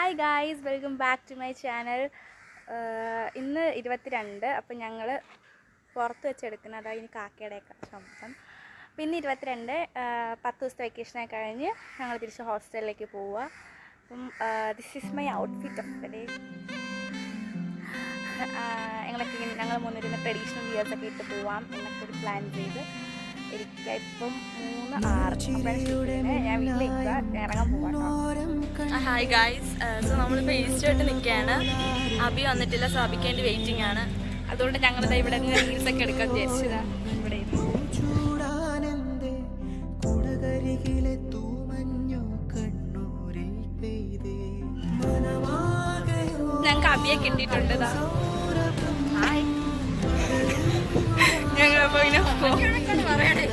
Hi guys, welcome back to my channel. ഇന്ന് 22. അപ്പം ഞങ്ങൾ പുറത്ത് വെച്ചെടുക്കുന്ന അതായത് ഇനി കാക്കയുടെയൊക്കെ ശബ്ദം. പിന്നെ 22 10 ദിവസത്തെ വെക്കേഷനൊക്കെ കഴിഞ്ഞ് ഞങ്ങൾ തിരിച്ച് ഹോസ്റ്റലിലേക്ക് പോവുക. അപ്പം this is my outfit of the day. ഞങ്ങൾ മുന്നിരുന്ന ട്രഡീഷണൽ വിയേഴ്സൊക്കെ ഇട്ട് പോവാം എന്നൊക്കെ ഒരു പ്ലാൻ ചെയ്ത് ഇരിക്കുക. ഇപ്പം 3:06 ഞാൻ വീട്ടിലേക്ക് ഇറങ്ങാൻ പോവാം. ഹായ് ഗായ്സ്, സോ നമ്മളിപ്പോൾ ഈസ്റ്റേർട്ട് നിൽക്കുകയാണ്. അബി വന്നിട്ടില്ല, സോ അബിക്ക് വേണ്ടി വെയിറ്റിംഗ് ആണ്. അതുകൊണ്ട് ഞങ്ങളിത് ഇവിടെ നിന്ന് റീൽസൊക്കെ എടുക്കാൻ വിചാരിച്ചതാണ്. ഇവിടെ ഞങ്ങൾക്ക് അബിയെ കിട്ടിയിട്ടുണ്ട്. ഹായ്, ഞങ്ങളിപ്പോൾ ഇങ്ങനെ പറയണേ.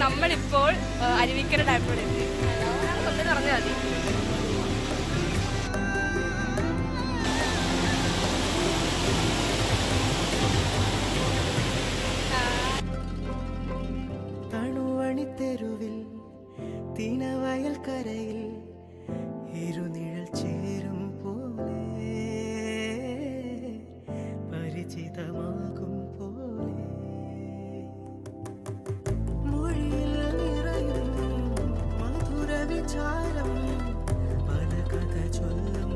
നമ്മളിപ്പോൾ അരുവിക്കര ഡാമിലൂടെ എത്തി. ഒന്ന് പറഞ്ഞാൽ മതി. തണുവണിത്തെരുവിൽ തിനവയൽ കരയിൽ ഇരുനിഴൽ ചേരും പോലെ പരിചിതമാകും പോലെ മൊഴിയിൽ നിറയും മധുര വിചാരം പല കഥ ചൊല്ലും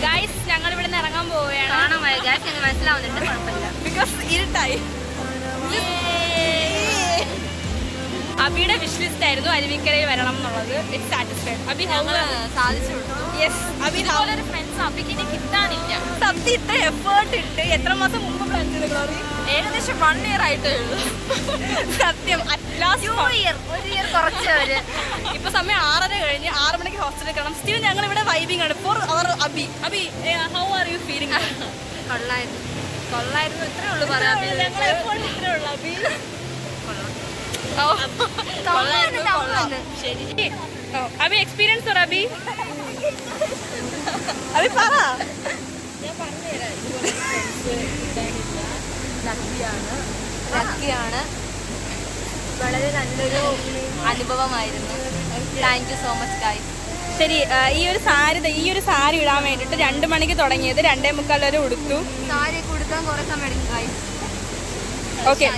ഗൈസ്, ഞങ്ങൾ ഇവിടെ നിന്ന് ഇറങ്ങാൻ പോവുകയാണ്. മനസ്സിലാവുന്നുണ്ട്, കുഴപ്പമില്ല. ബിക്കോസ് ഇരുട്ടായി. അബിയുടെ വിഷ് ലിസ്റ്റ് ആയിരുന്നു അരുവിക്കരയിൽ വരണം എന്നുള്ളത്. It's satisfied. അബി സാധിച്ചു. യെസ്, അബി ഒരു ഫ്രണ്ട്സ് അബിക്ക് ഇനി കിട്ടാനില്ല. സത്യം ഇത്ര എഫേർട്ട് ഇട്ട് എത്ര മാസം മുമ്പ് പ്ലാൻ ചെയ്ത് ഗ്ലോറി? ഏകദേശം 1 year ആയിട്ടേ ഉള്ളൂ. സത്യം, ഒരു ഇയർ കുറച്ചവര്. ഇപ്പൊ സമയം 6:30 കഴിഞ്ഞ് 6 മണിക്ക് ഹോസ്റ്റലിൽ കാണാം. സ്റ്റിൽ ഞങ്ങൾ ഇവിടെ വൈബിംഗ് ആണ് for our Abi. Abi, how are you feeling? കൊള്ളായിരുന്നു, ഇത്രേ ഉള്ളൂ പറയാൻ. ഇത്രേ ഉള്ളൂ അബി. ശരി. അബി എക്സ്പീരിയൻസ് പറ അബി. അബി പറ. ഞാൻ പറഞ്ഞുതരാം. ലക്കിയാണ്. വളരെ നല്ലൊരു അനുഭവമായിരുന്നു. Thank you so much guys. ശരി, ഈ ഒരു സാരി ഇടാൻ വേണ്ടിട്ട് 2 മണിക്ക് തുടങ്ങിയത് 2:45 വരെ ഉടുത്തു. സാരി കൊടുക്കാൻ കുറെ സമയം എടുക്കും ഗൈസ്. ഓക്കെ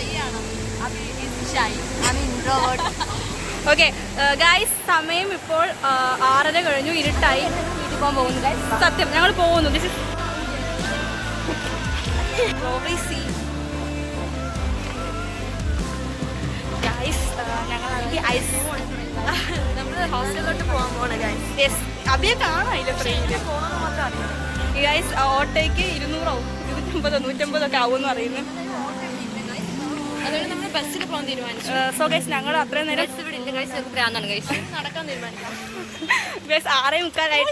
ഓക്കെ ഗൈസ്, സമയം ഇപ്പോൾ 6:30 കഴിഞ്ഞു. ഇരുട്ടായി. വീട്ടിൽ പോകാൻ പോകുന്നു ഗൈസ്. സത്യം, ഞങ്ങൾ പോകുന്നു. This is guys. ഞങ്ങളാണെങ്കിൽ ഐസ് നമ്മൾ ഹോസ്റ്റലിലോട്ട് പോകാൻ പോണ ഗൈസ്. യെസ്, അബിയെ കാണാനില്ല ഫ്രെയിമിൽ. ഈ ഗൈസ് ഓട്ടോയ്ക്ക് 200 ആവും, 250 150 ഒക്കെ ആവും എന്ന് പറയുന്നു. അതുകൊണ്ട് നമ്മൾ ബസ്സിൽ പോകാൻ തീരുമാനിച്ചു. സോ ഗൈസ്, ഞങ്ങൾ അത്രയും നേരം ഇവിടെ ഇല്ല ഗൈസ്, ഭ്രാന്താണ് ഗൈസ്. നടക്കാൻ തീരുമാനിച്ചു ഗൈസ്. 6:45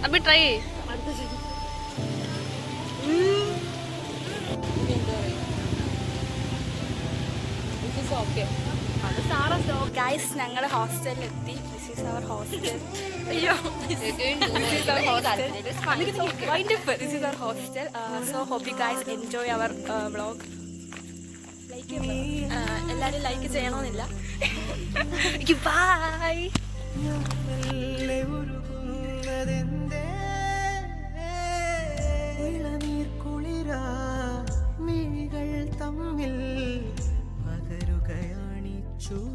അബി ട്രൈ. ഗൈസ്, ഞങ്ങൾ ഹോസ്റ്റലിലെത്തി. This is our hostel. അയ്യോ, this is our hostel. So hope you guys enjoy our vlog. എല്ലാവരും ലൈക്ക് ചെയ്യണമെന്നില്ല. ബൈ. ഇളനീർ കുളിരാ മിഴികൾ തമ്മിൽ പകരുകയാണി ചൂട്